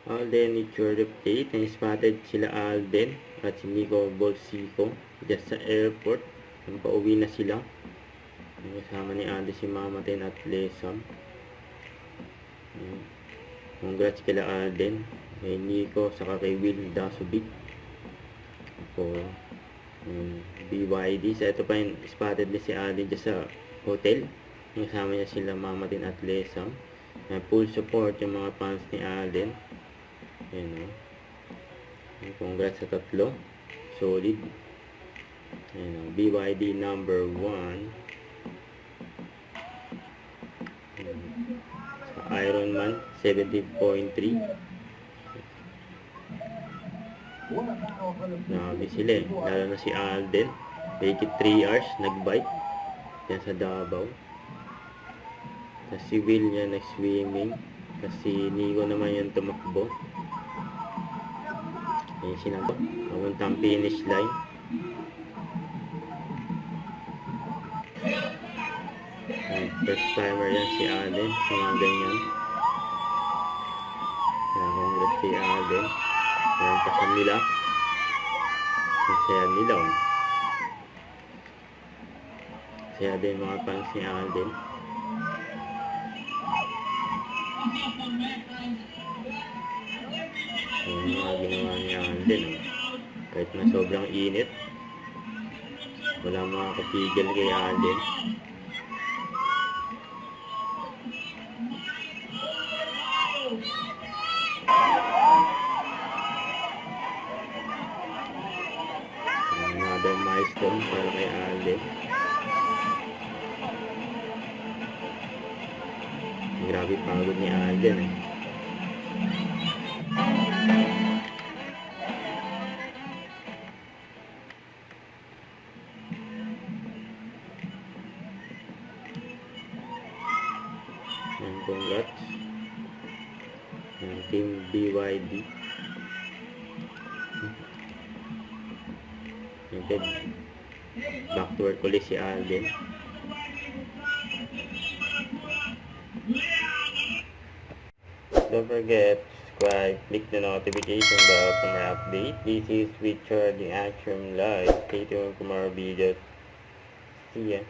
Alden with your update. Na-spotted sila Alden at si Nico Bolsico just sa airport. Pauwi na sila. Kasama ni Alden si Mamatin at Lesam. Congrats kila Alden, kay Nico, saka kay Will Dasubic for BYD. So ito pa yung spotted ni si Alden dyan sa hotel. Kasama niya sila Mamatin at Lesam. Full support yung mga fans ni Alden. Ayan, congrats sa tatlo. Solid. Ayan, BYD number 1. Sa Ironman 70.3. Grabe sila eh. Lalo na si Alden. Make it 3 hours nag-bike. Yan sa Davao. Sa Civil niya nag-swimming. Kasi Nico naman yung tumakbo. Ayan sinabak. Pamuntang finish line. First timer yan si Alden. Sa mga ganyan. Congrats si Alden. Ayan pasan nila. Masaya nila. Masaya din mga fans ni Alden. Ayan mga ginawa ni Alden. Kahit na sobrang init, wala makakapigil kay Alden. Another milestone para kay Alden. Grabe pagod ni Alden eh. And congrats Team BYD. Back to work ulit si Alden. Don't forget to subscribe, click the notification bell for more update. This is Richard the Action Live. Stay tuned for more videos. See ya.